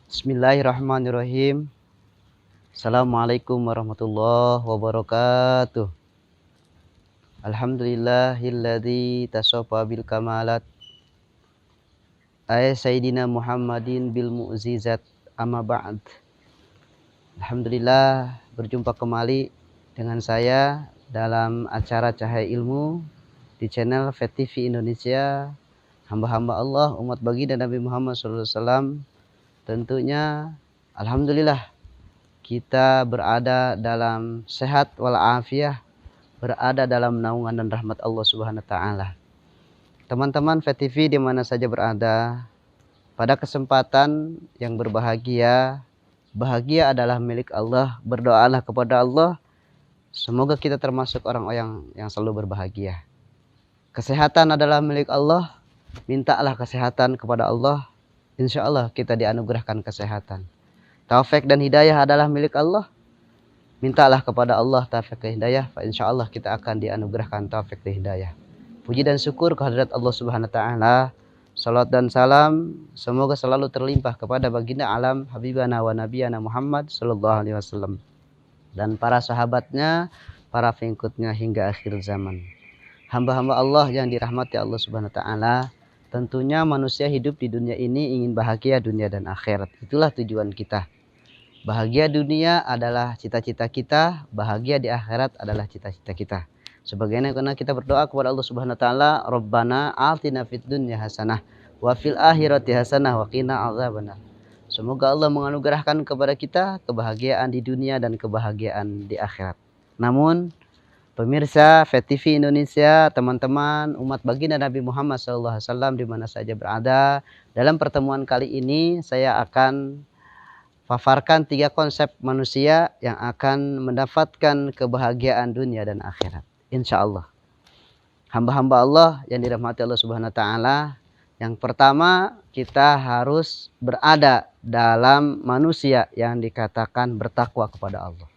Bismillahirrahmanirrahim. Assalamualaikum warahmatullahi wabarakatuh. Alhamdulillahilladzi tasawfa bil kamalat. Sayyidina Muhammadin bil mu'zizat amma ba'd. Alhamdulillah berjumpa kembali dengan saya dalam acara Cahaya Ilmu di channel VTV Indonesia. Hamba-hamba Allah, umat baginda Nabi Muhammad SAW. Tentunya alhamdulillah kita berada dalam sehat walafiat, berada dalam naungan dan rahmat Allah Subhanahu wa taala. Teman-teman VTV di mana saja berada, pada kesempatan yang berbahagia, bahagia adalah milik Allah. Berdoalah kepada Allah, semoga kita termasuk orang-orang yang selalu berbahagia. Kesehatan adalah milik Allah, mintalah kesehatan kepada Allah. Insya Allah kita dianugerahkan kesehatan. Taufik dan hidayah adalah milik Allah. Mintalah kepada Allah taufik dan hidayah. Insya Allah kita akan dianugerahkan taufik dan hidayah. Puji dan syukur kehadirat Allah Subhanahu wa taala. Salat dan salam semoga selalu terlimpah kepada baginda alam Habibana wa Nabiyana Muhammad sallallahu alaihi wasallam dan para sahabatnya, para pengikutnya hingga akhir zaman. Hamba-hamba Allah yang dirahmati Allah Subhanahu wa taala. Tentunya manusia hidup di dunia ini ingin bahagia dunia dan akhirat. Itulah tujuan kita. Bahagia dunia adalah cita-cita kita, bahagia di akhirat adalah cita-cita kita. Sebagaimana kita berdoa kepada Allah Subhanahu wa taala, Rabbana atina fid dunya hasanah wa fil akhirati hasanah wa qina azabannar. Semoga Allah menganugerahkan kepada kita kebahagiaan di dunia dan kebahagiaan di akhirat. Namun pemirsa VTV Indonesia, teman-teman umat baginda Nabi Muhammad SAW di mana saja berada, dalam pertemuan kali ini saya akan paparkan 3 konsep manusia yang akan mendapatkan kebahagiaan dunia dan akhirat. Insya Allah. Hamba-hamba Allah yang dirahmati Allah Subhanahu wa taala, yang pertama kita harus berada dalam manusia yang dikatakan bertakwa kepada Allah.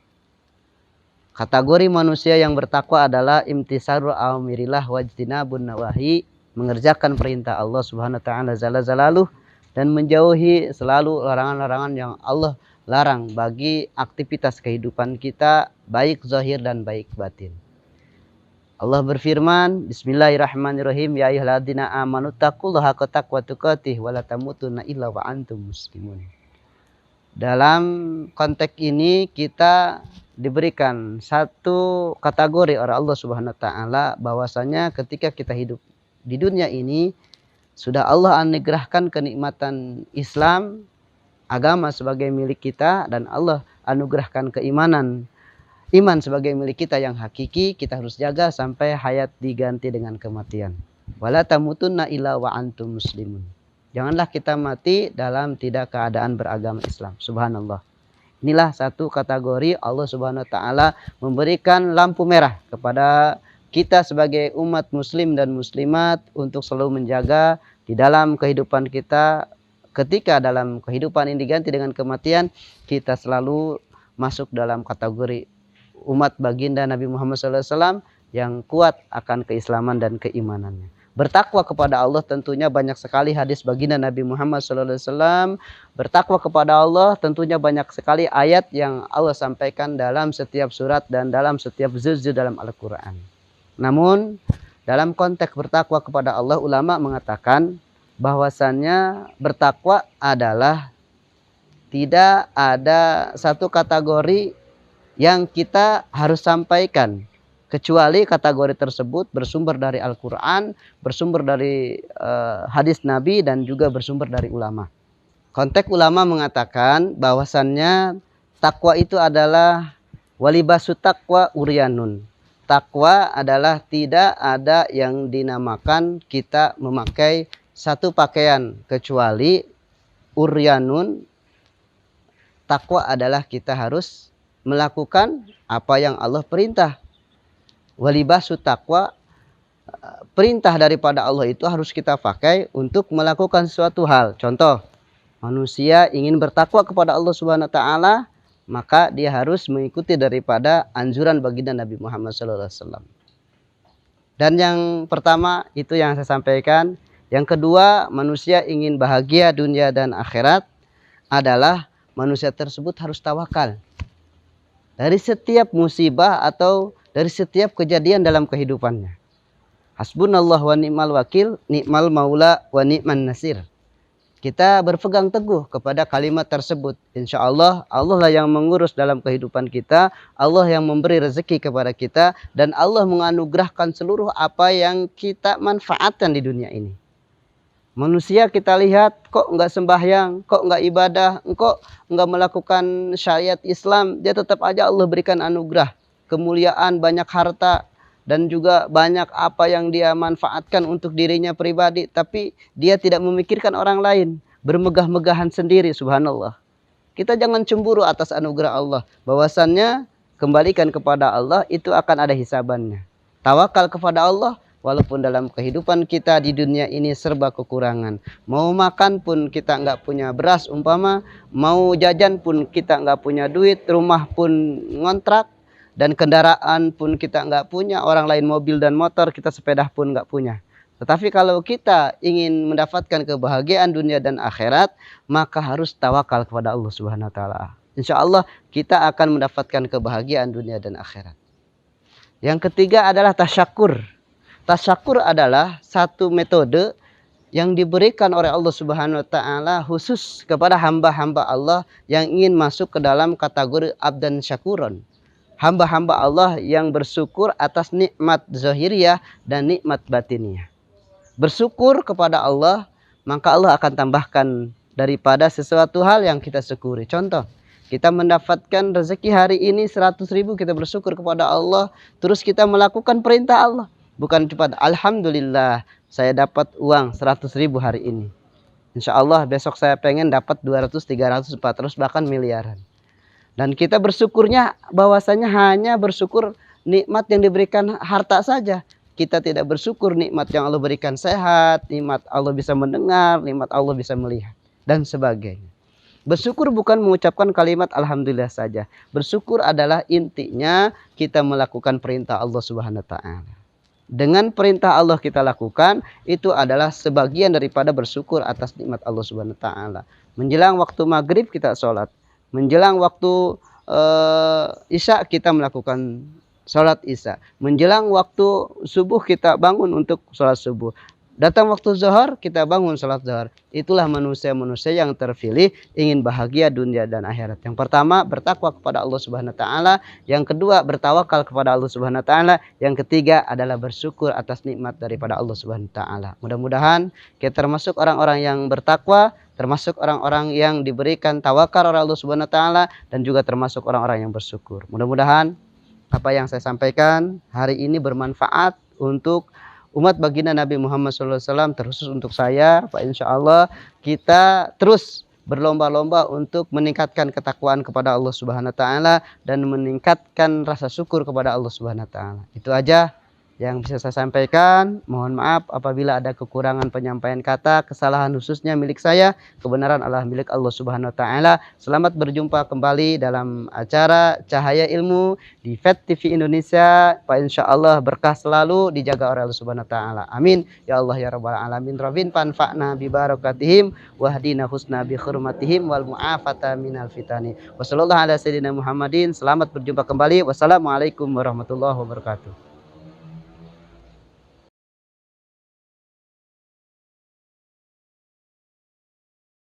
Kategori manusia yang bertakwa adalah imtisarul awamirillah wajtinabun nawahi, mengerjakan perintah Allah Subhanahu wa taala jalla jalaluh dan menjauhi selalu larangan-larangan yang Allah larang bagi aktivitas kehidupan kita, baik zahir dan baik batin. Allah berfirman, Bismillahirrahmanirrahim, ya ayyuhalladzina amanu taqullaha haqqa tuqatih wa la tamutunna illa wa antum muslimun. Dalam konteks ini kita diberikan satu kategori oleh Allah Subhanahu wa taala bahwasanya ketika kita hidup di dunia ini sudah Allah anugerahkan kenikmatan Islam, agama sebagai milik kita, dan Allah anugerahkan keimanan, iman sebagai milik kita yang hakiki. Kita harus jaga sampai hayat diganti dengan kematian. Wala tamutunna illa wa antum muslimun. Janganlah kita mati dalam tidak keadaan beragama Islam. Subhanallah. Inilah satu kategori Allah Subhanahu wa taala memberikan lampu merah kepada kita sebagai umat muslim dan muslimat untuk selalu menjaga di dalam kehidupan kita. Ketika dalam kehidupan ini diganti dengan kematian, kita selalu masuk dalam kategori umat baginda Nabi Muhammad SAW yang kuat akan keislaman dan keimanannya. Bertakwa kepada Allah tentunya banyak sekali hadis baginda Nabi Muhammad SAW. Bertakwa kepada Allah tentunya banyak sekali ayat yang Allah sampaikan dalam setiap surat dan dalam setiap juz dalam Al-Quran. Namun dalam konteks bertakwa kepada Allah, ulama mengatakan bahwasannya bertakwa adalah tidak ada satu kategori yang kita harus sampaikan, kecuali kategori tersebut bersumber dari Al-Quran, bersumber dari hadis Nabi, dan juga bersumber dari ulama. Konteks ulama mengatakan bahwasannya takwa itu adalah walibasu takwa uryanun. Takwa adalah tidak ada yang dinamakan kita memakai satu pakaian kecuali uryanun. Takwa adalah kita harus melakukan apa yang Allah perintah. Walibasu takwa, perintah daripada Allah itu harus kita pakai untuk melakukan suatu hal. Contoh, manusia ingin bertakwa kepada Allah Subhanahu wa taala, maka dia harus mengikuti daripada anjuran baginda Nabi Muhammad SAW. Dan yang pertama itu yang saya sampaikan. Yang kedua, manusia ingin bahagia dunia dan akhirat. adalah manusia tersebut harus tawakal dari setiap musibah atau dari setiap kejadian dalam kehidupannya. Hasbunallah wa ni'mal wakil, ni'mal maula wa ni'man nasir. Kita berpegang teguh kepada kalimat tersebut. Insya Allah, Allah lah yang mengurus dalam kehidupan kita. Allah yang memberi rezeki kepada kita. Dan Allah menganugerahkan seluruh apa yang kita manfaatkan di dunia ini. Manusia kita lihat kok nggak sembahyang, kok nggak ibadah, kok nggak melakukan syariat Islam. Dia tetap aja Allah berikan anugerah, kemuliaan, banyak harta. Dan juga banyak apa yang dia manfaatkan untuk dirinya pribadi. Tapi dia tidak memikirkan orang lain. Bermegah-megahan sendiri, subhanallah. Kita jangan cemburu atas anugerah Allah. Bahwasannya kembalikan kepada Allah, itu akan ada hisabannya. Tawakal kepada Allah, walaupun dalam kehidupan kita di dunia ini serba kekurangan. Mau makan pun kita nggak punya beras umpama. Mau jajan pun kita nggak punya duit. Rumah pun ngontrak. Dan kendaraan pun kita nggak punya, orang lain mobil dan motor, kita sepeda pun nggak punya. Tetapi kalau kita ingin mendapatkan kebahagiaan dunia dan akhirat, maka harus tawakal kepada Allah Subhanahu wa taala. Insya Allah kita akan mendapatkan kebahagiaan dunia dan akhirat. Yang ketiga adalah tasyakur. Tasyakur adalah satu metode yang diberikan oleh Allah Subhanahu wa taala khusus kepada hamba-hamba Allah yang ingin masuk ke dalam kategori abdan syakuron. Hamba-hamba Allah yang bersyukur atas nikmat zahiriyah dan nikmat batiniyah. Bersyukur kepada Allah, maka Allah akan tambahkan daripada sesuatu hal yang kita syukuri. Contoh, kita mendapatkan rezeki hari ini 100.000, kita bersyukur kepada Allah. Terus kita melakukan perintah Allah. Bukan cuma alhamdulillah saya dapat uang 100.000 hari ini. Insya Allah besok saya pengen dapat 200, 300, 400 bahkan miliaran. Dan kita bersyukurnya bahwasanya hanya bersyukur nikmat yang diberikan harta saja. Kita tidak bersyukur nikmat yang Allah berikan sehat, nikmat Allah bisa mendengar, nikmat Allah bisa melihat, dan sebagainya. Bersyukur bukan mengucapkan kalimat alhamdulillah saja. Bersyukur adalah intinya kita melakukan perintah Allah Subhanahu wa taala. Dengan perintah Allah kita lakukan, itu adalah sebagian daripada bersyukur atas nikmat Allah Subhanahu wa taala. Menjelang waktu maghrib kita sholat. Menjelang waktu Isya kita melakukan sholat Isya. Menjelang waktu subuh kita bangun untuk sholat subuh. Datang waktu zuhur kita bangun sholat zuhur. Itulah manusia-manusia yang terpilih ingin bahagia dunia dan akhirat. Yang pertama bertakwa kepada Allah Subhanahu wa taala, yang kedua bertawakal kepada Allah Subhanahu wa taala, yang ketiga adalah bersyukur atas nikmat daripada Allah Subhanahu wa taala. Mudah-mudahan kita termasuk orang-orang yang bertakwa, termasuk orang-orang yang diberikan tawakal oleh Allah Subhanahu wa taala, dan juga termasuk orang-orang yang bersyukur. Mudah-mudahan apa yang saya sampaikan hari ini bermanfaat untuk umat baginda Nabi Muhammad SAW, terkhusus untuk saya. Pak, insya Allah kita terus berlomba-lomba untuk meningkatkan ketakwaan kepada Allah Subhanahu wa taala dan meningkatkan rasa syukur kepada Allah Subhanahu wa taala. Itu aja yang bisa saya sampaikan. Mohon maaf apabila ada kekurangan penyampaian kata, kesalahan khususnya milik saya, kebenaran adalah milik Allah Subhanahu wa taala. Selamat berjumpa kembali dalam acara Cahaya Ilmu di FET TV Indonesia. Pak, insya Allah berkah selalu dijaga oleh Allah Subhanahu wa taala. Amin ya Allah ya rabbal alamin. Rabbin panfa'na bi barakatihim wahdina husna bi hurmatihim wal mu'afata minal fitani. Wassallallahu ala sayyidina Muhammadin. Selamat berjumpa kembali. Wassalamualaikum warahmatullahi wabarakatuh.